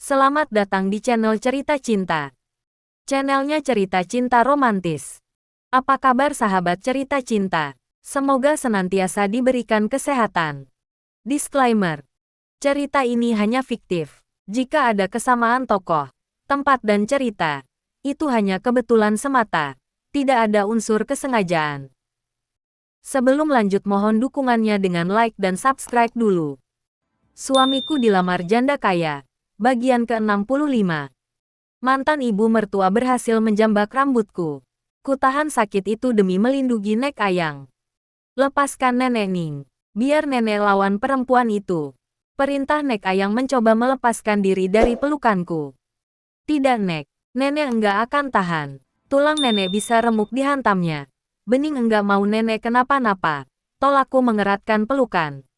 Selamat datang di channel Cerita Cinta. Channelnya cerita cinta romantis. Apa kabar sahabat cerita cinta? Semoga senantiasa diberikan kesehatan. Disclaimer. Cerita ini hanya fiktif. Jika ada kesamaan tokoh, tempat dan cerita, itu hanya kebetulan semata. Tidak ada unsur kesengajaan. Sebelum lanjut mohon dukungannya dengan like dan subscribe dulu. Suamiku dilamar janda kaya. Bagian ke-65. Mantan ibu mertua berhasil menjambak rambutku. Kutahan sakit itu demi melindungi Nek Ayang. Lepaskan Nenek Ning. Biar nenek lawan perempuan itu. Perintah Nek Ayang mencoba melepaskan diri dari pelukanku. Tidak Nek. Nenek enggak akan tahan. Tulang nenek bisa remuk dihantamnya. Bening enggak mau nenek kenapa-napa. Tolakku mengeratkan pelukan.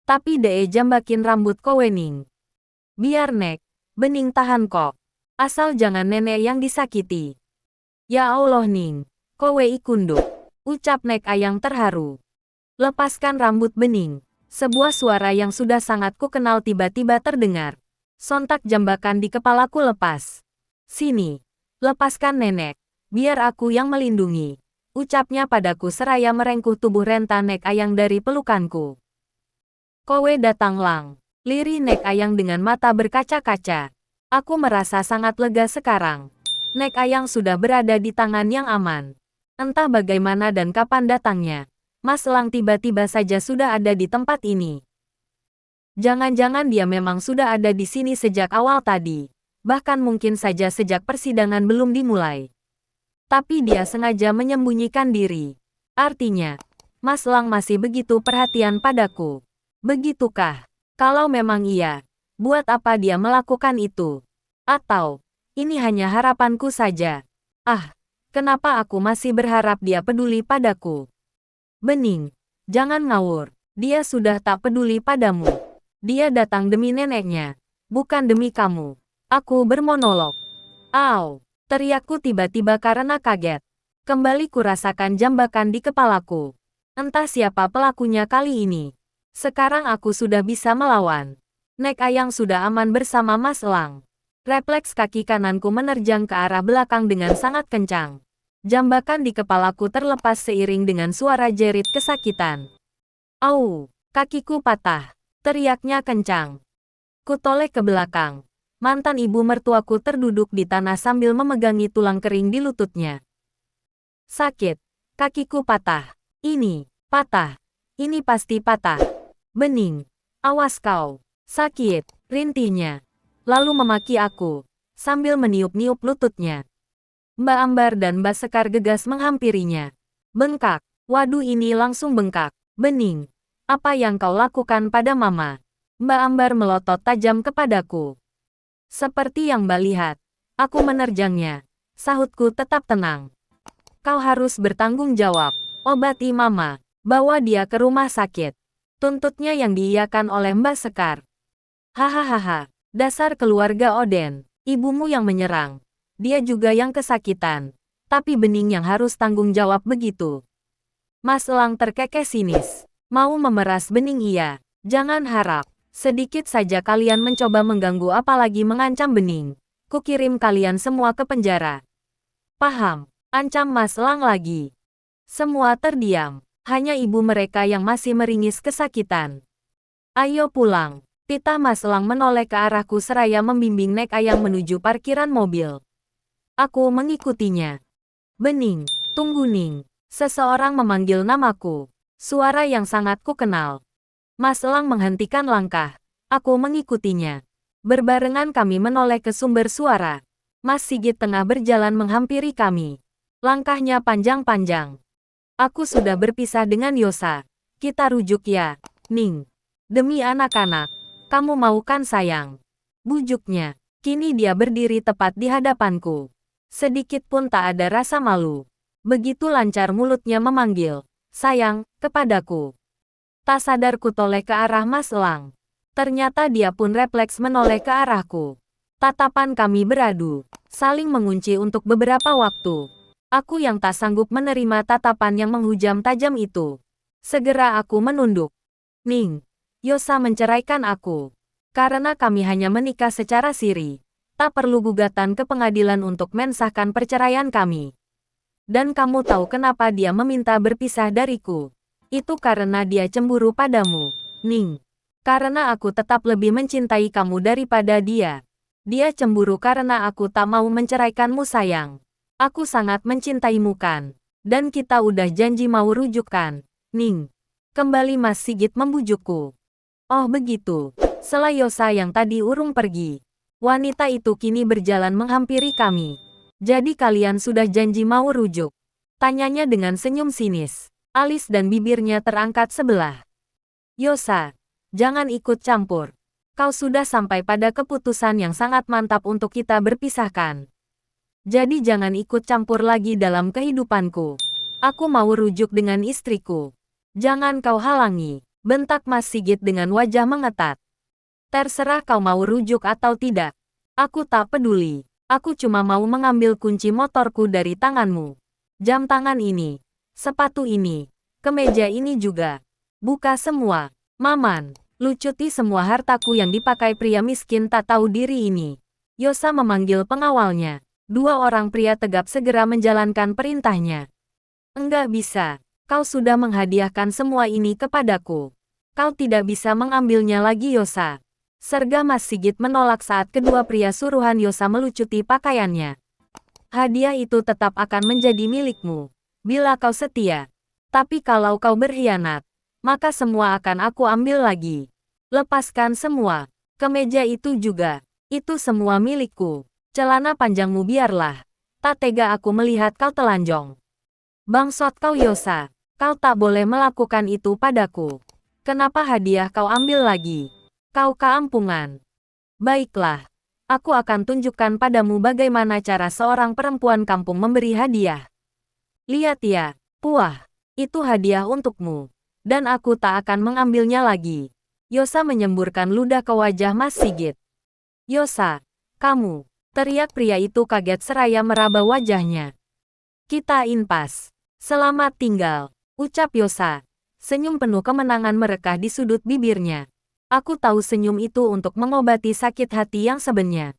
Tapi Dee jambakin rambut kowe Ning. Biar Nek. Bening tahan kok. Asal jangan nenek yang disakiti. Ya Allah Ning. Kowe ikunduk. Ucap Nek Ayang terharu. Lepaskan rambut Bening. Sebuah suara yang sudah sangat ku kenal tiba-tiba terdengar. Sontak jambakan di kepalaku lepas. Sini. Lepaskan nenek. Biar aku yang melindungi. Ucapnya padaku seraya merengkuh tubuh renta Nek Ayang dari pelukanku. Kowe datang lang. Lirih Nek Ayang dengan mata berkaca-kaca. Aku merasa sangat lega sekarang. Nek Ayang sudah berada di tangan yang aman. Entah bagaimana dan kapan datangnya. Mas Elang tiba-tiba saja sudah ada di tempat ini. Jangan-jangan dia memang sudah ada di sini sejak awal tadi. Bahkan mungkin saja sejak persidangan belum dimulai. Tapi dia sengaja menyembunyikan diri. Artinya, Mas Elang masih begitu perhatian padaku. Begitukah? Kalau memang iya, buat apa dia melakukan itu? Atau, ini hanya harapanku saja? Ah, kenapa aku masih berharap dia peduli padaku? Bening, jangan ngawur. Dia sudah tak peduli padamu. Dia datang demi neneknya, bukan demi kamu. Aku bermonolog. Au, teriakku tiba-tiba karena kaget. Kembali kurasakan jambakan di kepalaku. Entah siapa pelakunya kali ini. Sekarang aku sudah bisa melawan. Nek Ayang sudah aman bersama Mas Elang. Refleks kaki kananku menerjang ke arah belakang dengan sangat kencang. Jambakan di kepalaku terlepas seiring dengan suara jerit kesakitan. Au, kakiku patah. Teriaknya kencang. Kutoleh ke belakang. Mantan ibu mertuaku terduduk di tanah sambil memegangi tulang kering di lututnya. Sakit. Kakiku patah. Ini, patah. Ini pasti patah. Bening, awas kau. Sakit, rintihnya. Lalu memaki aku, sambil meniup-niup lututnya. Mbak Ambar dan Mbak Sekar gegas menghampirinya. Bengkak, waduh ini langsung bengkak. Bening, apa yang kau lakukan pada Mama? Mbak Ambar melotot tajam kepadaku. Seperti yang Mbak lihat, aku menerjangnya. Sahutku tetap tenang. Kau harus bertanggung jawab. Obati Mama, bawa dia ke rumah sakit. Tuntutnya yang diiyakan oleh Mbak Sekar. Hahaha, dasar keluarga Oden. Ibumu yang menyerang. Dia juga yang kesakitan. Tapi Bening yang harus tanggung jawab begitu. Mas Elang terkekeh sinis. Mau memeras Bening iya. Jangan harap. Sedikit saja kalian mencoba mengganggu apalagi mengancam Bening. Kukirim kalian semua ke penjara. Paham? Ancam Mas Elang lagi. Semua terdiam. Hanya ibu mereka yang masih meringis kesakitan. Ayo pulang. Titah Mas Elang menoleh ke arahku seraya membimbing Nek Ayang menuju parkiran mobil. Aku mengikutinya. Bening, tunggu Ning. Seseorang memanggil namaku. Suara yang sangat kukenal. Mas Elang menghentikan langkah. Aku mengikutinya. Berbarengan kami menoleh ke sumber suara. Mas Sigit tengah berjalan menghampiri kami. Langkahnya panjang-panjang. Aku sudah berpisah dengan Yosa. Kita rujuk ya, Ning. Demi anak-anak. Kamu mau kan sayang? Bujuknya. Kini dia berdiri tepat di hadapanku. Sedikit pun tak ada rasa malu. Begitu lancar mulutnya memanggil. Sayang, kepadaku. Tak sadar kutoleh ke arah Mas Elang. Ternyata dia pun refleks menoleh ke arahku. Tatapan kami beradu. Saling mengunci untuk beberapa waktu. Aku yang tak sanggup menerima tatapan yang menghujam tajam itu. Segera aku menunduk. Ning, Yosa menceraikan aku. Karena kami hanya menikah secara siri, tak perlu gugatan ke pengadilan untuk mensahkan perceraian kami. Dan kamu tahu kenapa dia meminta berpisah dariku? Itu karena dia cemburu padamu, Ning. Karena aku tetap lebih mencintai kamu daripada dia. Dia cemburu karena aku tak mau menceraikanmu sayang. Aku sangat mencintaimu kan. Dan kita udah janji mau rujukan, Ning. Kembali Mas Sigit membujukku. Oh begitu. Setelah Yosa yang tadi urung pergi, wanita itu kini berjalan menghampiri kami. Jadi kalian sudah janji mau rujuk? Tanyanya dengan senyum sinis. Alis dan bibirnya terangkat sebelah. Yosa, jangan ikut campur. Kau sudah sampai pada keputusan yang sangat mantap untuk kita berpisahkan. Jadi jangan ikut campur lagi dalam kehidupanku. Aku mau rujuk dengan istriku. Jangan kau halangi, bentak Mas Sigit dengan wajah mengetat. Terserah kau mau rujuk atau tidak. Aku tak peduli. Aku cuma mau mengambil kunci motorku dari tanganmu. Jam tangan ini, sepatu ini, kemeja ini juga. Buka semua. Maman, lucuti semua hartaku yang dipakai pria miskin tak tahu diri ini. Yosa memanggil pengawalnya. Dua orang pria tegap segera menjalankan perintahnya. Enggak bisa. Kau sudah menghadiahkan semua ini kepadaku. Kau tidak bisa mengambilnya lagi Yosa. Serga Mas Sigit menolak saat kedua pria suruhan Yosa melucuti pakaiannya. Hadiah itu tetap akan menjadi milikmu, bila kau setia. Tapi kalau kau berkhianat, maka semua akan aku ambil lagi. Lepaskan semua. Kemeja itu juga. Itu semua milikku. Celana panjangmu biarlah. Tak tega aku melihat kau telanjang. Bangsot kau Yosa. Kau tak boleh melakukan itu padaku. Kenapa hadiah kau ambil lagi? Kau keampungan. Baiklah, aku akan tunjukkan padamu bagaimana cara seorang perempuan kampung memberi hadiah. Lihat ya, puah, itu hadiah untukmu. Dan aku tak akan mengambilnya lagi. Yosa menyemburkan ludah ke wajah Mas Sigit. Yosa, kamu, teriak pria itu kaget seraya meraba wajahnya. Kita impas. Selamat tinggal, ucap Yosa. Senyum penuh kemenangan merekah di sudut bibirnya. Aku tahu senyum itu untuk mengobati sakit hati yang sebenarnya.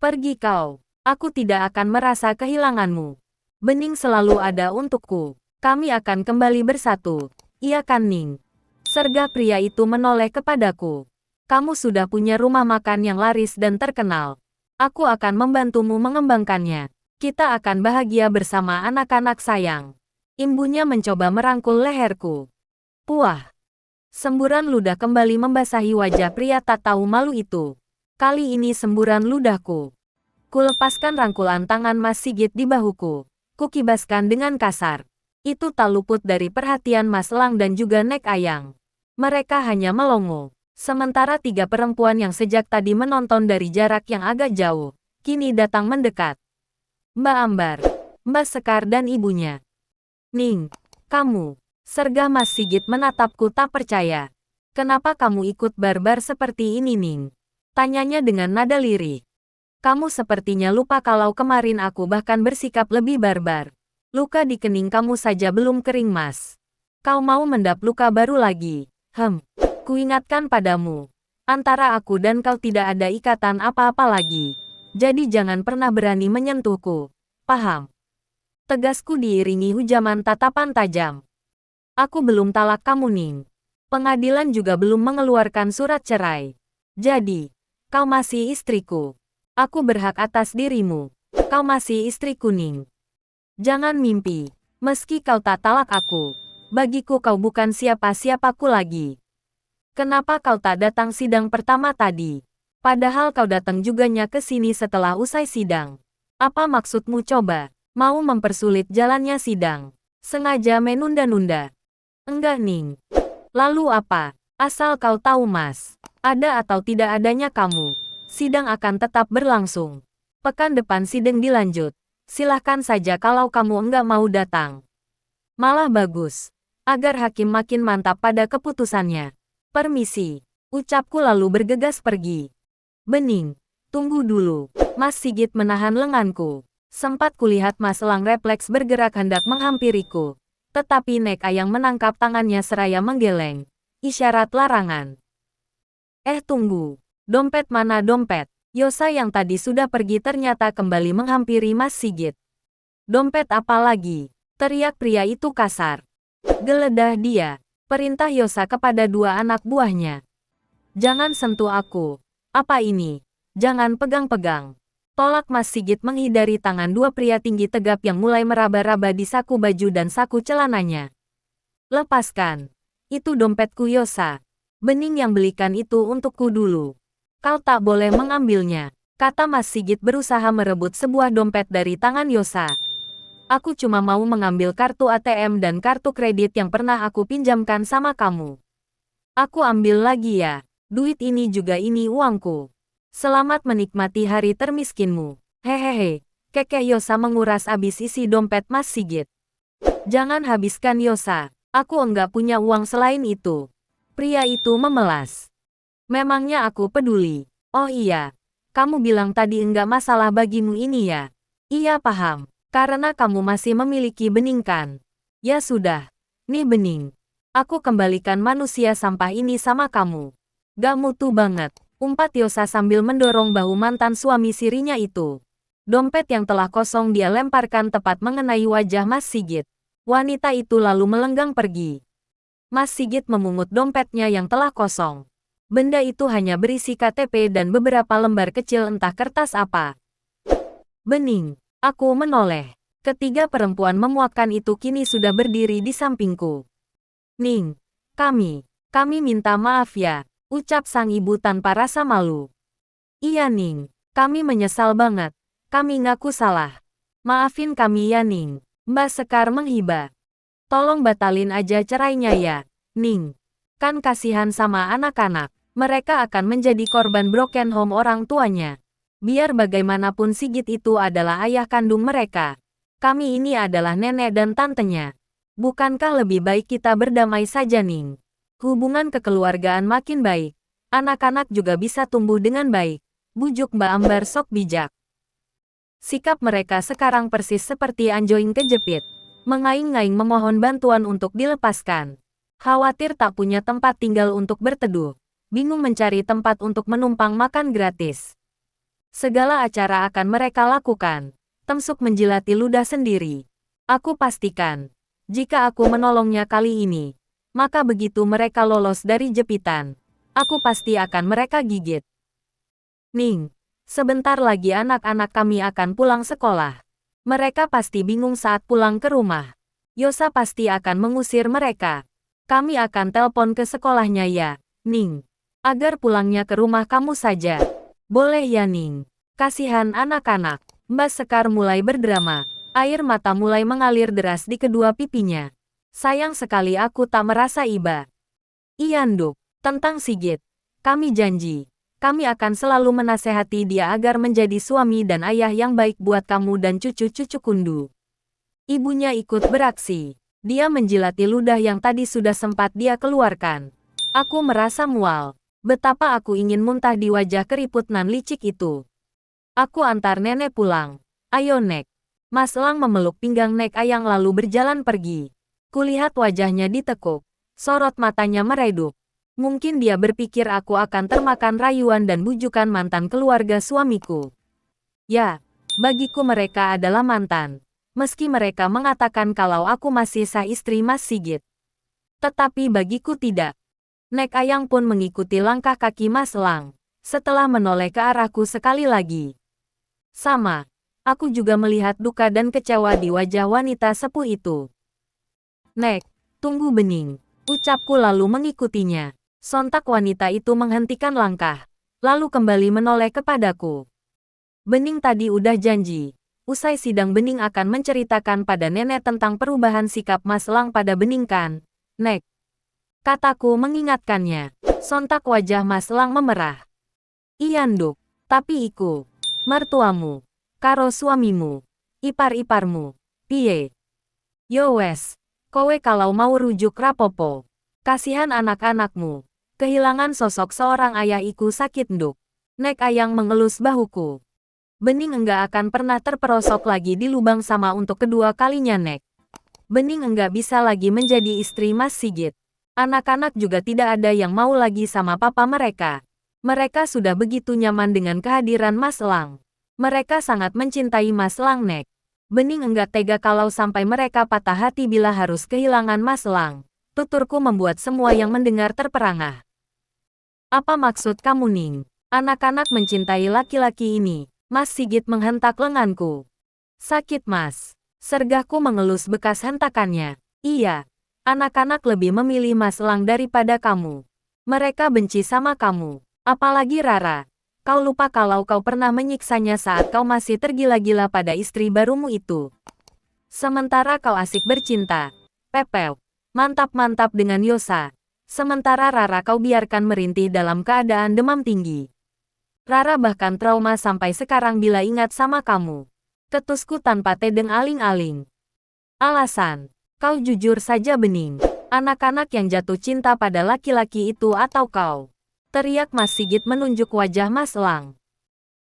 Pergi kau. Aku tidak akan merasa kehilanganmu. Bening selalu ada untukku. Kami akan kembali bersatu. Iya kan Ning? Serga pria itu menoleh kepadaku. Kamu sudah punya rumah makan yang laris dan terkenal. Aku akan membantumu mengembangkannya. Kita akan bahagia bersama anak-anak sayang. Imbunya mencoba merangkul leherku. Puah. Semburan ludah kembali membasahi wajah pria tak tahu malu itu. Kali ini semburan ludahku. Kulepaskan rangkulan tangan Mas Sigit di bahuku. Kukibaskan dengan kasar. Itu tak luput dari perhatian Mas Lang dan juga Nek Ayang. Mereka hanya melongo. Sementara tiga perempuan yang sejak tadi menonton dari jarak yang agak jauh, kini datang mendekat. Mbak Ambar, Mbak Sekar dan ibunya. Ning, kamu. Serga Mas Sigit menatapku tak percaya. Kenapa kamu ikut barbar seperti ini Ning? Tanyanya dengan nada lirih. Kamu sepertinya lupa kalau kemarin aku bahkan bersikap lebih barbar. Luka di kening kamu saja belum kering Mas. Kau mau mendap luka baru lagi. Kuingatkan padamu. Antara aku dan kau tidak ada ikatan apa-apa lagi. Jadi jangan pernah berani menyentuhku. Paham? Tegasku diiringi hujaman tatapan tajam. Aku belum talak kamu Ning. Pengadilan juga belum mengeluarkan surat cerai. Jadi, kau masih istriku. Aku berhak atas dirimu. Kau masih istriku Ning. Jangan mimpi. Meski kau tak talak aku, bagiku kau bukan siapa-siapaku lagi. Kenapa kau tak datang sidang pertama tadi? Padahal kau datang juganya ke sini setelah usai sidang. Apa maksudmu coba? Mau mempersulit jalannya sidang? Sengaja menunda-nunda? Enggak Ning. Lalu apa? Asal kau tahu Mas, ada atau tidak adanya kamu, sidang akan tetap berlangsung. Pekan depan sidang dilanjut. Silahkan saja kalau kamu enggak mau datang. Malah bagus. Agar hakim makin mantap pada keputusannya. Permisi. Ucapku lalu bergegas pergi. Bening. Tunggu dulu. Mas Sigit menahan lenganku. Sempat kulihat Mas Lang refleks bergerak hendak menghampiriku. Tetapi Nek Ayang menangkap tangannya seraya menggeleng. Isyarat larangan. Tunggu. Dompet mana dompet? Yosa yang tadi sudah pergi ternyata kembali menghampiri Mas Sigit. Dompet apa lagi? Teriak pria itu kasar. Geledah dia. Perintah Yosa kepada dua anak buahnya. Jangan sentuh aku. Apa ini? Jangan pegang-pegang. Tolak Mas Sigit menghindari tangan dua pria tinggi tegap yang mulai meraba-raba di saku baju dan saku celananya. Lepaskan. Itu dompetku Yosa. Bening yang belikan itu untukku dulu. Kau tak boleh mengambilnya, kata Mas Sigit berusaha merebut sebuah dompet dari tangan Yosa. Aku cuma mau mengambil kartu ATM dan kartu kredit yang pernah aku pinjamkan sama kamu. Aku ambil lagi ya. Duit ini juga ini uangku. Selamat menikmati hari termiskinmu. Hehehe. Kekeh Yosa menguras habis isi dompet Mas Sigit. Jangan habiskan Yosa. Aku enggak punya uang selain itu. Pria itu memelas. Memangnya aku peduli? Oh iya. Kamu bilang tadi enggak masalah bagimu ini ya? Iya paham. Karena kamu masih memiliki bening kan? Ya sudah. Nih bening. Aku kembalikan manusia sampah ini sama kamu. Gak mutu banget. Umpat Yosa sambil mendorong bahu mantan suami sirinya itu. Dompet yang telah kosong dia lemparkan tepat mengenai wajah Mas Sigit. Wanita itu lalu melenggang pergi. Mas Sigit memungut dompetnya yang telah kosong. Benda itu hanya berisi KTP dan beberapa lembar kecil entah kertas apa. Bening, aku menoleh. Ketiga perempuan memuakkan itu kini sudah berdiri di sampingku. Ning, kami minta maaf ya, ucap sang ibu tanpa rasa malu. Iya Ning, kami menyesal banget. Kami ngaku salah. Maafin kami ya Ning. Mbak Sekar menghibah. Tolong batalin aja cerainya ya, Ning. Kan kasihan sama anak-anak. Mereka akan menjadi korban broken home orang tuanya. Biar bagaimanapun Sigit itu adalah ayah kandung mereka. Kami ini adalah nenek dan tantenya. Bukankah lebih baik kita berdamai saja Ning? Hubungan kekeluargaan makin baik. Anak-anak juga bisa tumbuh dengan baik. Bujuk Mbak Ambar sok bijak. Sikap mereka sekarang persis seperti anjing kejepit. Mengaing-ngaing memohon bantuan untuk dilepaskan. Khawatir tak punya tempat tinggal untuk berteduh. Bingung mencari tempat untuk menumpang makan gratis. Segala acara akan mereka lakukan. Temsuk menjilati ludah sendiri. Aku pastikan, jika aku menolongnya kali ini, maka begitu mereka lolos dari jepitan, aku pasti akan mereka gigit. Ning, sebentar lagi anak-anak kami akan pulang sekolah. Mereka pasti bingung saat pulang ke rumah. Yosa pasti akan mengusir mereka. Kami akan telepon ke sekolahnya ya, Ning. Agar pulangnya ke rumah kamu saja. Boleh ya Ning. Kasihan anak-anak. Mbak Sekar mulai berdrama. Air mata mulai mengalir deras di kedua pipinya. Sayang sekali aku tak merasa iba. Iya Nduk, tentang Sigit. Kami janji. Kami akan selalu menasehati dia agar menjadi suami dan ayah yang baik buat kamu dan cucu-cucu Kundu. Ibunya ikut beraksi. Dia menjilati ludah yang tadi sudah sempat dia keluarkan. Aku merasa mual. Betapa aku ingin muntah di wajah keriput nan licik itu. Aku antar nenek pulang. Ayo Nek. Mas Lang memeluk pinggang Nek Ayang lalu berjalan pergi. Kulihat wajahnya ditekuk. Sorot matanya meredup. Mungkin dia berpikir aku akan termakan rayuan dan bujukan mantan keluarga suamiku. Ya, bagiku mereka adalah mantan. Meski mereka mengatakan kalau aku masih sah istri Mas Sigit. Tetapi bagiku tidak. Nek Ayang pun mengikuti langkah kaki Mas Lang. Setelah menoleh ke arahku sekali lagi. Sama. Aku juga melihat duka dan kecewa di wajah wanita sepuh itu. Nek, tunggu bening. Ucapku lalu mengikutinya. Sontak wanita itu menghentikan langkah. Lalu kembali menoleh kepadaku. Bening tadi udah janji. Usai sidang Bening akan menceritakan pada nenek tentang perubahan sikap Mas Lang pada Bening kan, Nek. Kataku mengingatkannya. Sontak wajah Mas Lang memerah. Iya Nduk, tapi iku, mertuamu, karo suamimu, ipar-iparmu, piye? Yo wes, kowe kalau mau rujuk rapopo. Kasihan anak-anakmu. Kehilangan sosok seorang ayah iku sakit Nduk. Nek Ayang mengelus bahuku. Bening enggak akan pernah terperosok lagi di lubang sama untuk kedua kalinya Nek. Bening enggak bisa lagi menjadi istri Mas Sigit. Anak-anak juga tidak ada yang mau lagi sama papa mereka. Mereka sudah begitu nyaman dengan kehadiran Mas Elang. Mereka sangat mencintai Mas Elang Nek. Bening enggak tega kalau sampai mereka patah hati bila harus kehilangan Mas Elang. Tuturku membuat semua yang mendengar terperangah. Apa maksud kamu, Ning? Anak-anak mencintai laki-laki ini. Mas Sigit menghentak lenganku. Sakit, Mas. Sergahku mengelus bekas hentakannya. Iya. Anak-anak lebih memilih Mas Elang daripada kamu. Mereka benci sama kamu. Apalagi Rara. Kau lupa kalau kau pernah menyiksanya saat kau masih tergila-gila pada istri barumu itu. Sementara kau asik bercinta. Pepeu. Mantap-mantap dengan Yosa. Sementara Rara kau biarkan merintih dalam keadaan demam tinggi. Rara bahkan trauma sampai sekarang bila ingat sama kamu. Ketusku tanpa tedeng aling-aling. Alasan. Kau jujur saja, Bening. Anak-anak yang jatuh cinta pada laki-laki itu atau kau? Teriak Mas Sigit menunjuk wajah Mas Elang.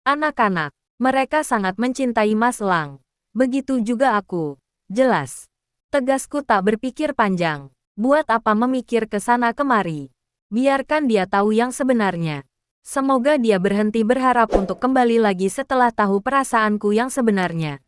Anak-anak, mereka sangat mencintai Mas Elang. Begitu juga aku. Jelas. Tegasku tak berpikir panjang. Buat apa memikir ke sana kemari? Biarkan dia tahu yang sebenarnya. Semoga dia berhenti berharap untuk kembali lagi setelah tahu perasaanku yang sebenarnya.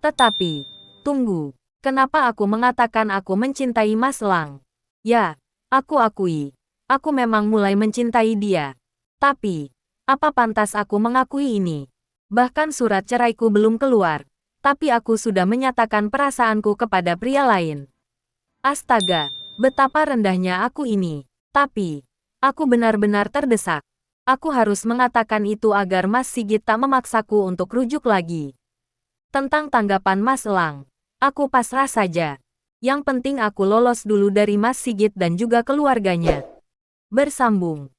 Tetapi, tunggu. Kenapa aku mengatakan aku mencintai Mas Elang? Ya, aku akui. Aku memang mulai mencintai dia. Tapi, apa pantas aku mengakui ini? Bahkan surat ceraiku belum keluar. Tapi aku sudah menyatakan perasaanku kepada pria lain. Astaga, betapa rendahnya aku ini. Tapi, aku benar-benar terdesak. Aku harus mengatakan itu agar Mas Sigit tak memaksaku untuk rujuk lagi. Tentang tanggapan Mas Elang, aku pasrah saja. Yang penting aku lolos dulu dari Mas Sigit dan juga keluarganya. Bersambung.